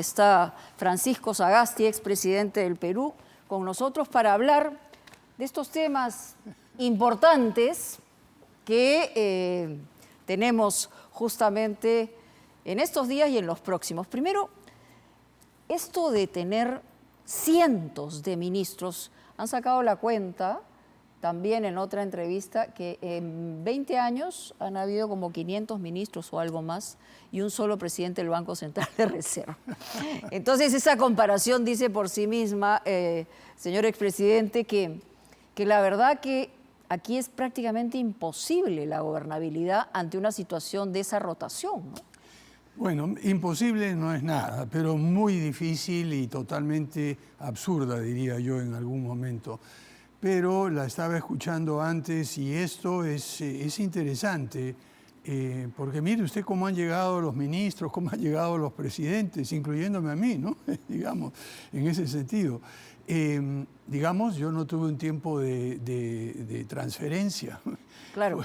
Está Francisco Sagasti, expresidente del Perú, con nosotros para hablar de estos temas importantes que tenemos justamente en estos días y en los próximos. Primero, esto de tener cientos de ministros, han sacado la cuenta también en otra entrevista que en 20 años han habido como 500 ministros o algo más y un solo presidente del Banco Central de Reserva. Entonces esa comparación dice por sí misma, señor expresidente, que la verdad que aquí es prácticamente imposible la gobernabilidad ante una situación de esa rotación, ¿no? Bueno, imposible no es nada, pero muy difícil y totalmente absurda, diría yo, en algún momento. Pero la estaba escuchando antes y esto es interesante, porque mire usted cómo han llegado los ministros, cómo han llegado los presidentes, incluyéndome a mí, ¿no? Digamos, en ese sentido. Digamos, yo no tuve un tiempo de transferencia. Claro.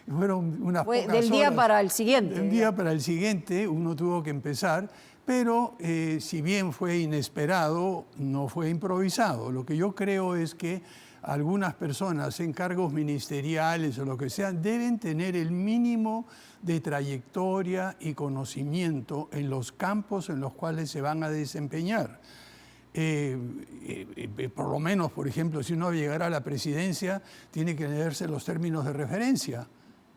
Fueron unas Fue pocas del día horas. para el siguiente. Del día para el siguiente uno tuvo que empezar, pero si bien fue inesperado, no fue improvisado. Lo que yo creo es que algunas personas en cargos ministeriales o lo que sea deben tener el mínimo de trayectoria y conocimiento en los campos en los cuales se van a desempeñar. Por lo menos, por ejemplo, si uno llegara a la presidencia, tiene que leerse los términos de referencia,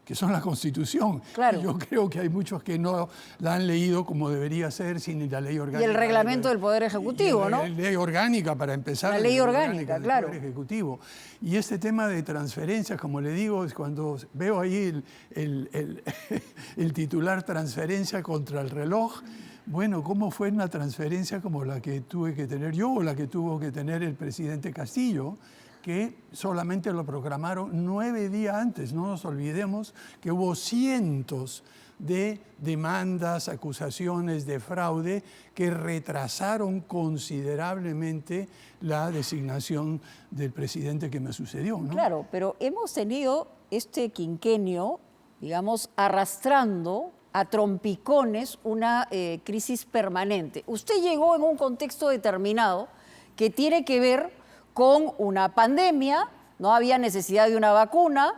que son la Constitución. Claro. Yo creo que hay muchos que no la han leído como debería ser, sin la ley orgánica. Y el reglamento del Poder Ejecutivo, ¿no? La ley orgánica, para empezar. La ley orgánica, claro. Del Poder Ejecutivo. Y este tema de transferencias, como le digo, es cuando veo ahí el titular transferencia contra el reloj. Bueno, ¿cómo fue una transferencia como la que tuve que tener yo o la que tuvo que tener el presidente Castillo, que solamente lo programaron 9 días antes? No nos olvidemos que hubo cientos de demandas, acusaciones de fraude que retrasaron considerablemente la designación del presidente que me sucedió, ¿no? Claro, pero hemos tenido este quinquenio, digamos, arrastrando a trompicones una crisis permanente. Usted llegó en un contexto determinado que tiene que ver con una pandemia, no había necesidad de una vacuna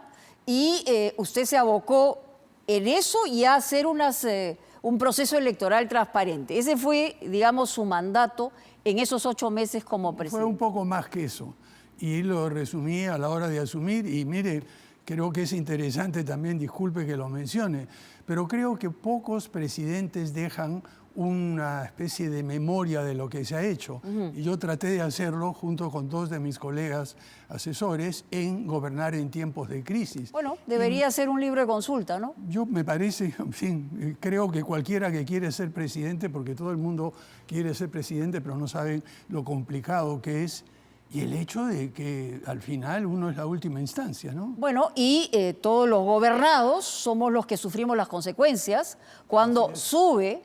y usted se abocó en eso y a hacer un proceso electoral transparente. Ese fue, digamos, su mandato en esos 8 meses como presidente. Fue un poco más que eso y lo resumí a la hora de asumir y mire, creo que es interesante también, disculpe que lo mencione, pero creo que pocos presidentes dejan una especie de memoria de lo que se ha hecho. Y yo traté de hacerlo junto con 2 de mis colegas asesores en Gobernar en tiempos de crisis. Bueno, debería ser un libro de consulta, ¿no? Yo me parece, en fin, creo que cualquiera que quiere ser presidente, porque todo el mundo quiere ser presidente, pero no saben lo complicado que es, y el hecho de que al final uno es la última instancia, ¿no? Bueno, y todos los gobernados somos los que sufrimos las consecuencias cuando sube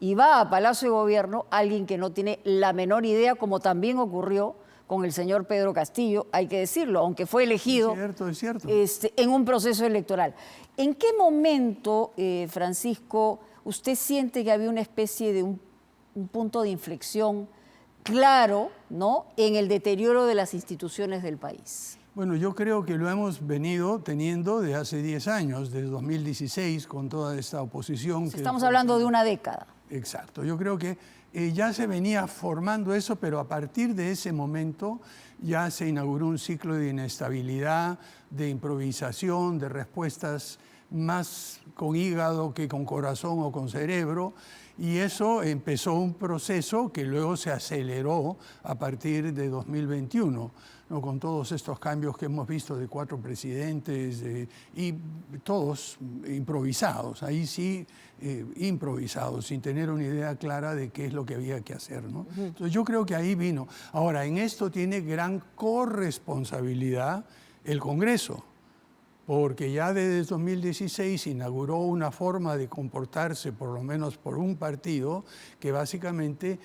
y va a Palacio de Gobierno alguien que no tiene la menor idea, como también ocurrió con el señor Pedro Castillo, hay que decirlo, aunque fue elegido Es cierto. En un proceso electoral. ¿En qué momento, Francisco, usted siente que había una especie de un punto de inflexión claro, ¿no?, en el deterioro de las instituciones del país? Bueno, yo creo que lo hemos venido teniendo de hace 10 años, desde 2016, con toda esta oposición. Estamos hablando de una década. Exacto. Yo creo que ya se venía formando eso, pero a partir de ese momento ya se inauguró un ciclo de inestabilidad, de improvisación, de respuestas más con hígado que con corazón o con cerebro. Y eso empezó un proceso que luego se aceleró a partir de 2021, ¿no? Con todos estos cambios que hemos visto de 4 presidentes y todos improvisados, ahí sí improvisados, sin tener una idea clara de qué es lo que había que hacer, ¿no? Entonces yo creo que ahí vino. Ahora, en esto tiene gran corresponsabilidad el Congreso, porque ya desde 2016 inauguró una forma de comportarse, por lo menos por un partido, que básicamente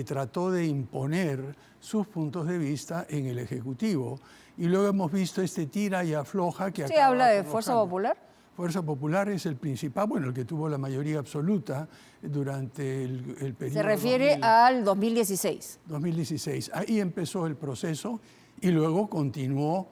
trató de imponer sus puntos de vista en el Ejecutivo. Y luego hemos visto este tira y afloja que ¿Se habla de Fuerza Popular? Fuerza Popular es el principal, bueno, el que tuvo la mayoría absoluta durante el periodo. Se refiere al 2016. 2016. Ahí empezó el proceso y luego continuó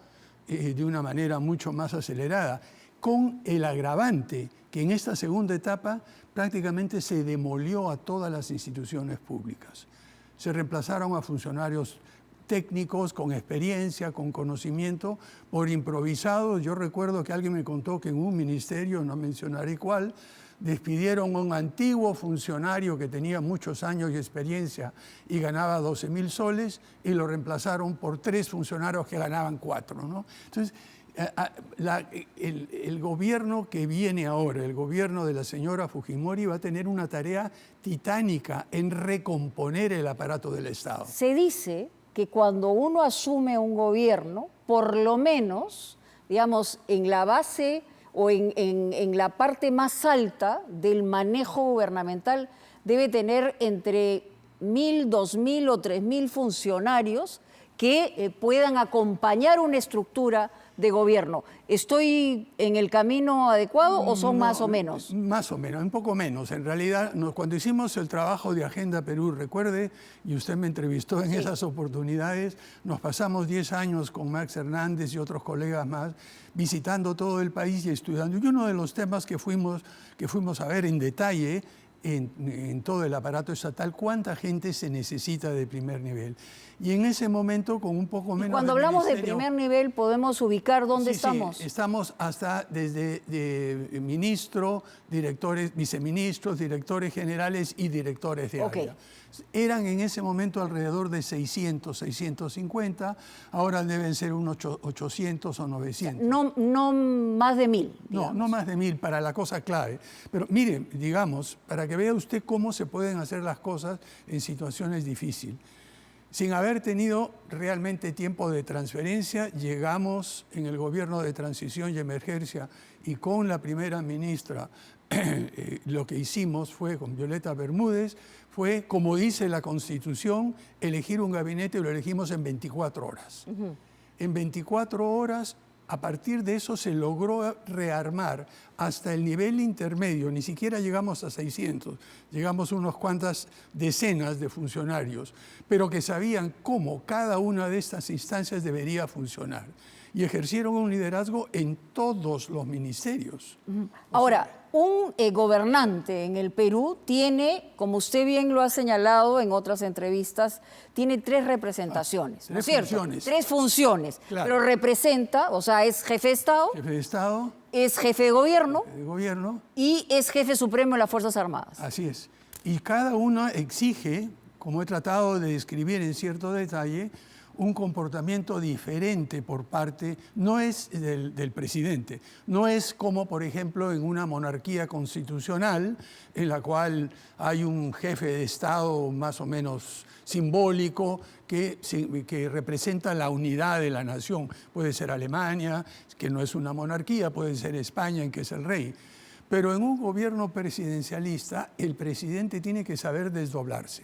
de una manera mucho más acelerada, con el agravante que en esta segunda etapa prácticamente se demolió a todas las instituciones públicas. Se reemplazaron a funcionarios técnicos con experiencia, con conocimiento, por improvisados. Yo recuerdo que alguien me contó que en un ministerio, no mencionaré cuál, despidieron a un antiguo funcionario que tenía muchos años de experiencia y ganaba 12.000 soles y lo reemplazaron por 3 funcionarios que ganaban 4, ¿no? Entonces, el gobierno que viene ahora, el gobierno de la señora Fujimori, va a tener una tarea titánica en recomponer el aparato del Estado. Se dice que cuando uno asume un gobierno, por lo menos, digamos, en la base o en la parte más alta del manejo gubernamental, debe tener entre 1.000, 2.000 o 3.000 funcionarios que puedan acompañar una estructura de gobierno. ¿Estoy en el camino adecuado o son más o menos? Más o menos, un poco menos. En realidad, cuando hicimos el trabajo de Agenda Perú, recuerde, y usted me entrevistó en esas oportunidades, nos pasamos 10 años con Max Hernández y otros colegas más, visitando todo el país y estudiando. Y uno de los temas que fuimos a ver en detalle en todo el aparato estatal, cuánta gente se necesita de primer nivel. Y en ese momento, con un poco menos. Cuando hablamos de primer nivel, podemos ubicar dónde estamos. Sí, estamos hasta desde ministro, directores, viceministros, directores generales y directores de área. Eran en ese momento alrededor de 600, 650, ahora deben ser unos 800 o 900. No más de 1.000. No más de 1.000 para la cosa clave. Pero mire, digamos, para que vea usted cómo se pueden hacer las cosas en situaciones difíciles. Sin haber tenido realmente tiempo de transferencia, llegamos en el gobierno de transición y emergencia y con la primera ministra, lo que hicimos fue, con Violeta Bermúdez, fue, como dice la Constitución, elegir un gabinete y lo elegimos en 24 horas. En 24 horas, a partir de eso se logró rearmar hasta el nivel intermedio, ni siquiera llegamos a 600, llegamos a unas cuantas decenas de funcionarios, pero que sabían cómo cada una de estas instancias debería funcionar. Y ejercieron un liderazgo en todos los ministerios. Ahora, un gobernante en el Perú tiene, como usted bien lo ha señalado en otras entrevistas, tiene 3 representaciones, ¿no es cierto? 3 funciones. 3 funciones, claro. Pero representa, o sea, es jefe de Estado. Jefe de Estado. Es jefe de gobierno. Jefe de gobierno. Y es jefe supremo de las Fuerzas Armadas. Así es. Y cada uno exige, como he tratado de describir en cierto detalle, un comportamiento diferente por parte, no es del presidente, no es como, por ejemplo, en una monarquía constitucional en la cual hay un jefe de Estado más o menos simbólico que representa la unidad de la nación. Puede ser Alemania, que no es una monarquía, puede ser España, en que es el rey. Pero en un gobierno presidencialista, el presidente tiene que saber desdoblarse.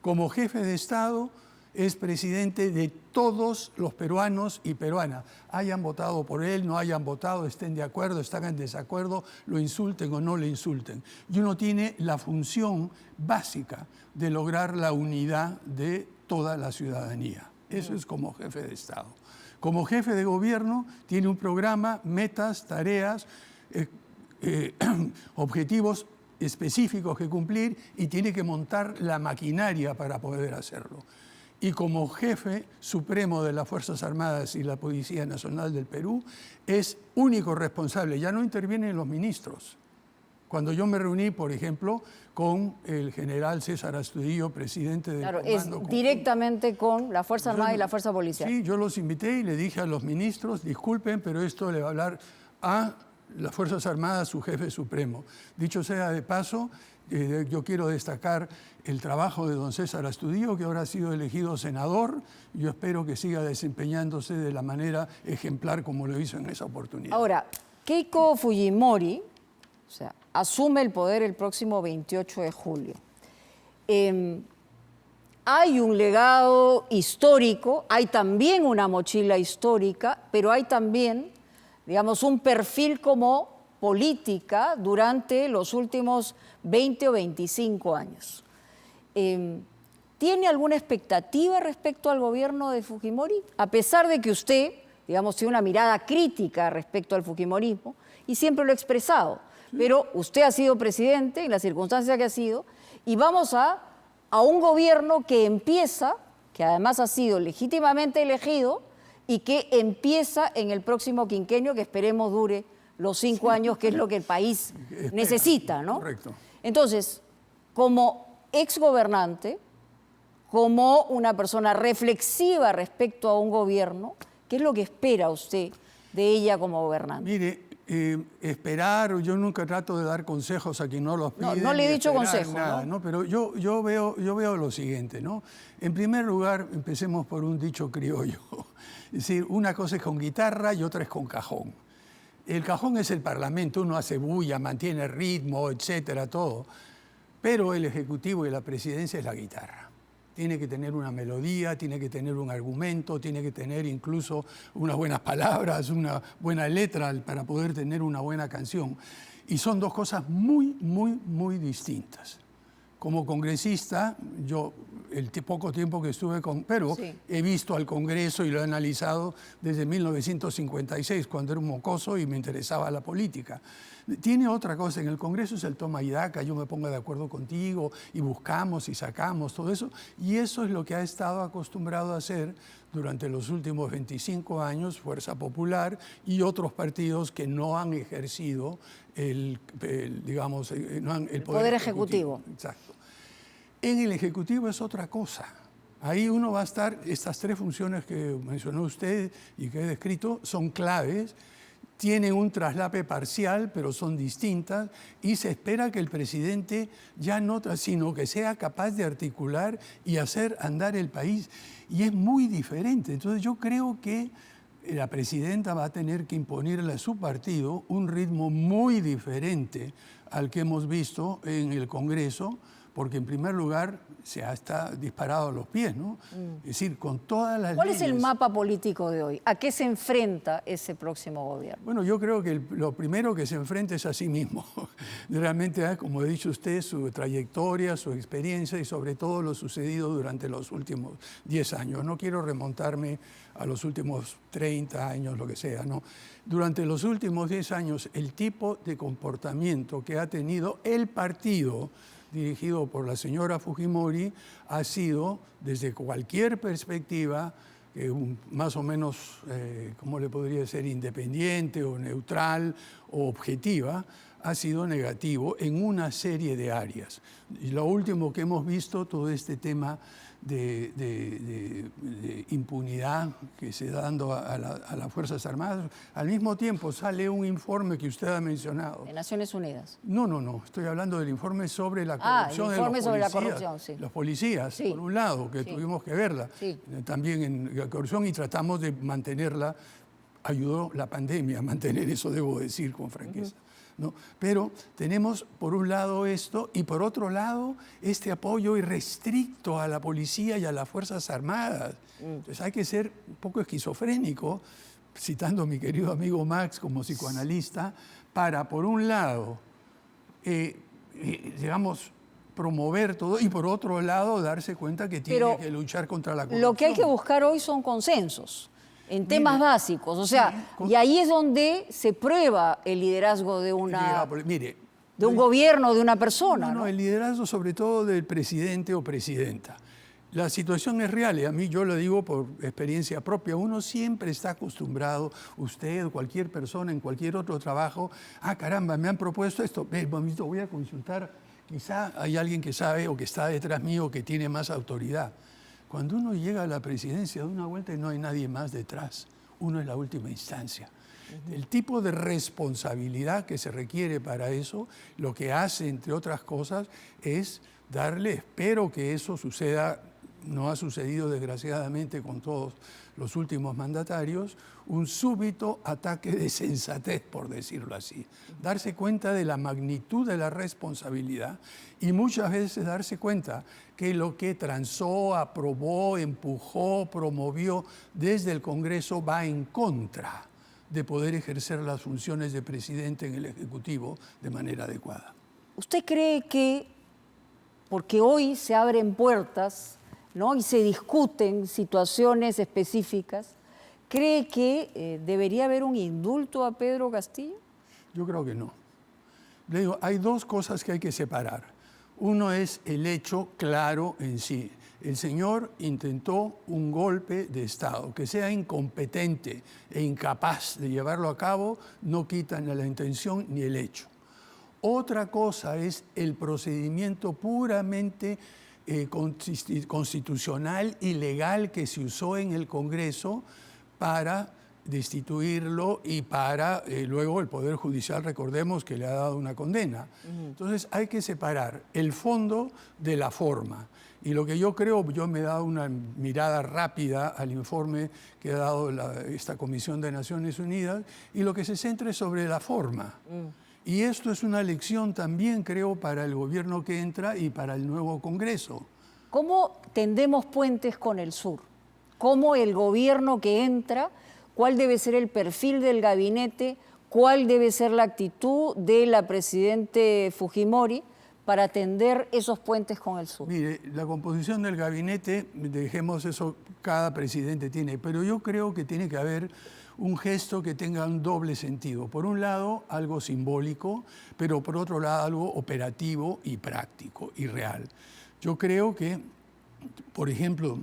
Como jefe de Estado, es presidente de todos los peruanos y peruanas. Hayan votado por él, no hayan votado, estén de acuerdo, están en desacuerdo, lo insulten o no le insulten. Y uno tiene la función básica de lograr la unidad de toda la ciudadanía. Eso es como jefe de Estado. Como jefe de gobierno tiene un programa, metas, tareas, objetivos específicos que cumplir y tiene que montar la maquinaria para poder hacerlo. Y como jefe supremo de las Fuerzas Armadas y la Policía Nacional del Perú, es único responsable, ya no intervienen los ministros. Cuando yo me reuní, por ejemplo, con el general César Astudillo, presidente del Comando Conjunto, directamente con la Fuerza Armada y la Fuerza Policial. Sí, yo los invité y le dije a los ministros, disculpen, pero esto le va a hablar a las Fuerzas Armadas, su jefe supremo. Dicho sea de paso, yo quiero destacar el trabajo de don César Astudillo, que ahora ha sido elegido senador. Yo espero que siga desempeñándose de la manera ejemplar como lo hizo en esa oportunidad. Ahora, Keiko Fujimori, o sea, asume el poder el próximo 28 de julio. Hay un legado histórico, hay también una mochila histórica, pero hay también, digamos, un perfil como política durante los últimos 20 o 25 años. ¿Tiene alguna expectativa respecto al gobierno de Fujimori? A pesar de que usted, digamos, tiene una mirada crítica respecto al fujimorismo, y siempre lo ha expresado, pero usted ha sido presidente en las circunstancias que ha sido, y vamos a un gobierno que empieza, que además ha sido legítimamente elegido, y que empieza en el próximo quinquenio, que esperemos dure los 5 años, que es lo que el país necesita, ¿no? Correcto. Entonces, como exgobernante, como una persona reflexiva respecto a un gobierno, ¿qué es lo que espera usted de ella como gobernante? Mire, esperar, yo nunca trato de dar consejos a quien no los pide. No le he dicho consejo, nada, ¿no? Pero yo veo lo siguiente, ¿no? En primer lugar, empecemos por un dicho criollo. Es decir, una cosa es con guitarra y otra es con cajón. El cajón es el Parlamento, uno hace bulla, mantiene ritmo, etcétera, todo. Pero el Ejecutivo y la Presidencia es la guitarra. Tiene que tener una melodía, tiene que tener un argumento, tiene que tener incluso unas buenas palabras, una buena letra para poder tener una buena canción. Y son dos cosas muy, muy, muy distintas. Como congresista, yo el poco tiempo que estuve pero sí, he visto al Congreso y lo he analizado desde 1956, cuando era un mocoso y me interesaba la política. Tiene otra cosa, en el Congreso es el toma y daca, yo me pongo de acuerdo contigo y buscamos y sacamos todo eso, y eso es lo que ha estado acostumbrado a hacer durante los últimos 25 años Fuerza Popular y otros partidos que no han ejercido el poder ejecutivo. Exacto. En el Ejecutivo es otra cosa. Ahí uno va a estar, estas 3 funciones que mencionó usted y que he descrito son claves, tienen un traslape parcial, pero son distintas, y se espera que el presidente ya no, sino que sea capaz de articular y hacer andar el país. Y es muy diferente. Entonces yo creo que la presidenta va a tener que imponerle a su partido un ritmo muy diferente al que hemos visto en el Congreso, porque en primer lugar se está disparado a los pies, ¿no? Es decir, con todas las ¿Cuál leyes. es el mapa político de hoy? ¿A qué se enfrenta ese próximo gobierno? Bueno, yo creo que lo primero que se enfrenta es a sí mismo. Realmente, como ha dicho usted, su trayectoria, su experiencia y sobre todo lo sucedido durante los últimos 10 años. No quiero remontarme a los últimos 30 años, lo que sea, ¿no? Durante los últimos 10 años, el tipo de comportamiento que ha tenido el partido dirigido por la señora Fujimori ha sido, desde cualquier perspectiva, más o menos, ¿cómo le podría decir?, independiente o neutral o objetiva, ha sido negativo en una serie de áreas. Y lo último que hemos visto, todo este tema de impunidad que se está dando a las Fuerzas Armadas. Al mismo tiempo sale un informe que usted ha mencionado. De Naciones Unidas. No. Estoy hablando del informe sobre la corrupción el informe de los sobre policías. la corrupción, sí. Los policías, Sí. por un lado, que Sí. tuvimos que verla. Sí. También en la corrupción y tratamos de mantenerla. Ayudó la pandemia a mantener eso, debo decir con franqueza. ¿No? Pero tenemos por un lado esto y por otro lado este apoyo irrestricto a la policía y a las Fuerzas Armadas. Entonces hay que ser un poco esquizofrénico, citando a mi querido amigo Max como psicoanalista, para por un lado, digamos, promover todo y por otro lado darse cuenta que tiene que luchar contra la corrupción. Lo que hay que buscar hoy son consensos en temas básicos, o sea, y ahí es donde se prueba el liderazgo de un gobierno, de una persona. No, el liderazgo sobre todo del presidente o presidenta. La situación es real y a mí yo lo digo por experiencia propia. Uno siempre está acostumbrado, usted, cualquier persona en cualquier otro trabajo, caramba, me han propuesto esto, momento, voy a consultar, quizá hay alguien que sabe o que está detrás mío que tiene más autoridad. Cuando uno llega a la presidencia de una vuelta y no hay nadie más detrás, uno es la última instancia. El tipo de responsabilidad que se requiere para eso, lo que hace, entre otras cosas, es darle, espero que eso suceda, no ha sucedido desgraciadamente con todos los últimos mandatarios, un súbito ataque de sensatez, por decirlo así. Darse cuenta de la magnitud de la responsabilidad y muchas veces darse cuenta que lo que transó, aprobó, empujó, promovió desde el Congreso va en contra de poder ejercer las funciones de presidente en el Ejecutivo de manera adecuada. ¿Usted cree que, porque hoy se abren puertas, ¿no?, y se discuten situaciones específicas, cree que debería haber un indulto a Pedro Castillo? Yo creo que no. Le digo, hay dos cosas que hay que separar. Uno es el hecho claro en sí. El señor intentó un golpe de Estado. Que sea incompetente e incapaz de llevarlo a cabo no quita ni la intención ni el hecho. Otra cosa es el procedimiento puramente constitucional y legal que se usó en el Congreso para destituirlo y para luego el Poder Judicial, recordemos que le ha dado una condena. Entonces hay que separar el fondo de la forma. Y lo que yo creo, yo me he dado una mirada rápida al informe que ha dado esta Comisión de Naciones Unidas, y lo que se centra es sobre la forma. Y esto es una lección también, creo, para el gobierno que entra y para el nuevo Congreso. ¿Cómo tendemos puentes con el sur? ¿Cómo el gobierno que entra, cuál debe ser el perfil del gabinete, cuál debe ser la actitud de la presidente Fujimori para tender esos puentes con el sur? Mire, la composición del gabinete, dejemos eso, cada presidente tiene, pero yo creo que tiene que haber un gesto que tenga un doble sentido. Por un lado, algo simbólico, pero por otro lado, algo operativo y práctico y real. Yo creo que, por ejemplo,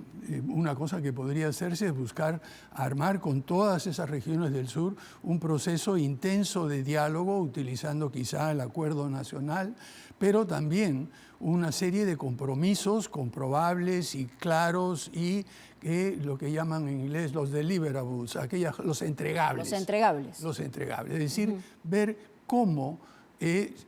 una cosa que podría hacerse es buscar armar con todas esas regiones del sur un proceso intenso de diálogo, utilizando quizá el acuerdo nacional, pero también una serie de compromisos comprobables y claros y lo que llaman en inglés los deliverables, los entregables. Los entregables. Los entregables, es decir, ver cómo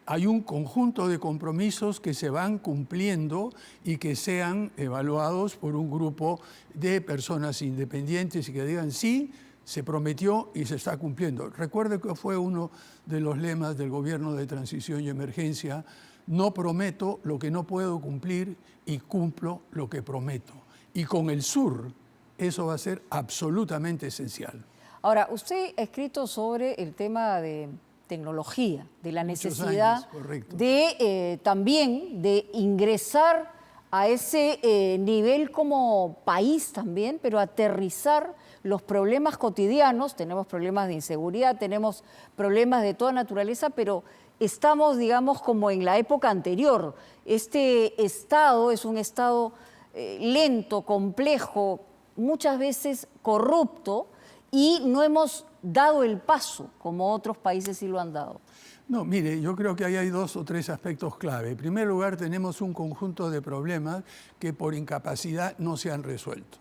hay un conjunto de compromisos que se van cumpliendo y que sean evaluados por un grupo de personas independientes y que digan sí, se prometió y se está cumpliendo. Recuerde que fue uno de los lemas del gobierno de transición y emergencia: no prometo lo que no puedo cumplir y cumplo lo que prometo. Y con el sur eso va a ser absolutamente esencial. Ahora, usted ha escrito sobre el tema de tecnología, de la necesidad de también de ingresar a ese nivel como país también, pero aterrizar los problemas cotidianos. Tenemos problemas de inseguridad, tenemos problemas de toda naturaleza, pero estamos, digamos, como en la época anterior. Este Estado es un Estado lento, complejo, muchas veces corrupto, y no hemos dado el paso como otros países sí lo han dado. No, mire, yo creo que ahí hay dos o tres aspectos clave. En primer lugar, tenemos un conjunto de problemas que por incapacidad no se han resuelto.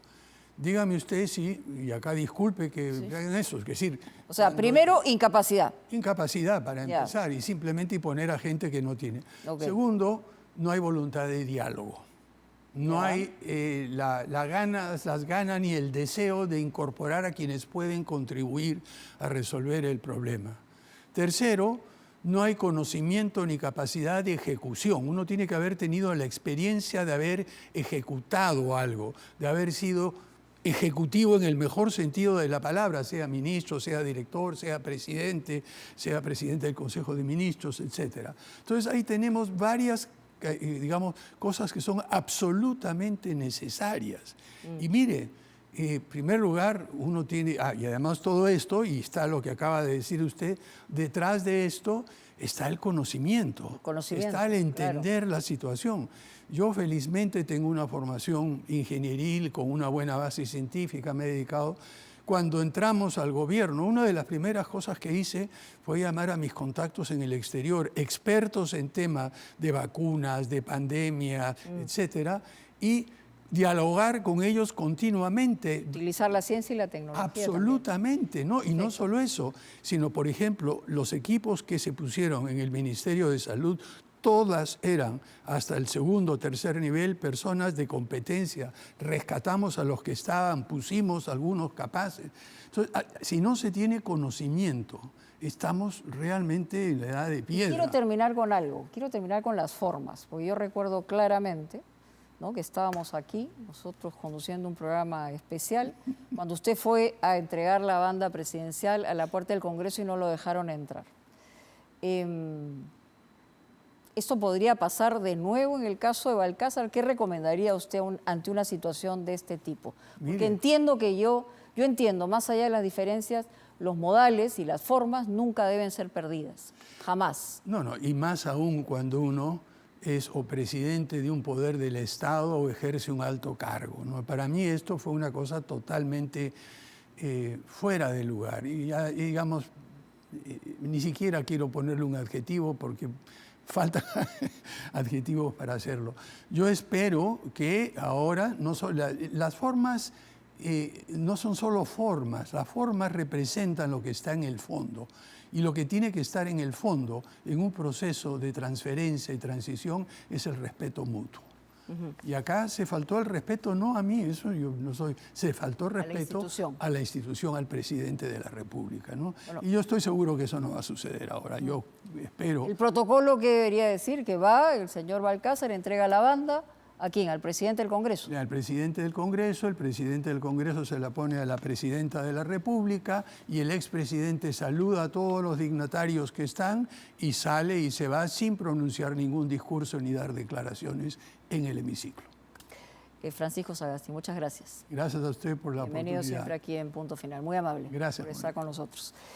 Dígame usted si, y acá disculpe que hagan eso, es decir... O sea, primero, incapacidad. Incapacidad para empezar, y simplemente poner a gente que no tiene. Segundo, no hay voluntad de diálogo. No hay las ganas ni el deseo de incorporar a quienes pueden contribuir a resolver el problema. Tercero, no hay conocimiento ni capacidad de ejecución. Uno tiene que haber tenido la experiencia de haber ejecutado algo, de haber sido ejecutivo en el mejor sentido de la palabra, sea ministro, sea director, sea presidente del Consejo de Ministros, etc. Entonces ahí tenemos varias digamos, cosas que son absolutamente necesarias. Y mire, en primer lugar, uno tiene, y además todo esto, y está lo que acaba de decir usted, detrás de esto está el conocimiento, está el entender la situación. Yo felizmente tengo una formación ingenieril con una buena base científica, me he dedicado. Cuando entramos al gobierno, una de las primeras cosas que hice fue llamar a mis contactos en el exterior, expertos en temas de vacunas, de pandemia, etcétera, y dialogar con ellos continuamente. Utilizar la ciencia y la tecnología. Absolutamente, ¿no? Y no solo eso, sino, por ejemplo, los equipos que se pusieron en el Ministerio de Salud, todas eran, hasta el segundo o tercer nivel, personas de competencia. Rescatamos a los que estaban, pusimos algunos capaces. Entonces, si no se tiene conocimiento, estamos realmente en la edad de piedra. Quiero terminar con algo, quiero terminar con las formas, porque yo recuerdo claramente ¿no?, que estábamos aquí, nosotros conduciendo un programa especial, cuando usted fue a entregar la banda presidencial a la puerta del Congreso y no lo dejaron entrar. ¿Esto podría pasar de nuevo en el caso de Balcázar? ¿Qué recomendaría usted ante una situación de este tipo? Porque Mire, entiendo que yo entiendo, más allá de las diferencias, los modales y las formas nunca deben ser perdidas, jamás. no, y más aún cuando uno es o presidente de un poder del Estado o ejerce un alto cargo, ¿no? Para mí esto fue una cosa totalmente fuera de lugar. Y ya, digamos, ni siquiera quiero ponerle un adjetivo porque faltan adjetivos para hacerlo. Yo espero que ahora las formas no son solo formas, las formas representan lo que está en el fondo. Y lo que tiene que estar en el fondo, en un proceso de transferencia y transición, es el respeto mutuo. Y acá se faltó el respeto, no a mí, eso yo no soy, se faltó el respeto a la institución, al presidente de la República, ¿no? Bueno, y yo estoy seguro que eso no va a suceder ahora, yo espero. El protocolo que debería decir que va, el señor Balcázar entrega la banda, ¿a quién? ¿Al presidente del Congreso? Al presidente del Congreso, el presidente del Congreso se la pone a la presidenta de la República y el expresidente saluda a todos los dignatarios que están y sale y se va sin pronunciar ningún discurso ni dar declaraciones en el hemiciclo. Francisco Sagasti, muchas gracias. Gracias a usted por la oportunidad. Bienvenido siempre aquí en Punto Final, muy amable. Gracias. Por estar con nosotros.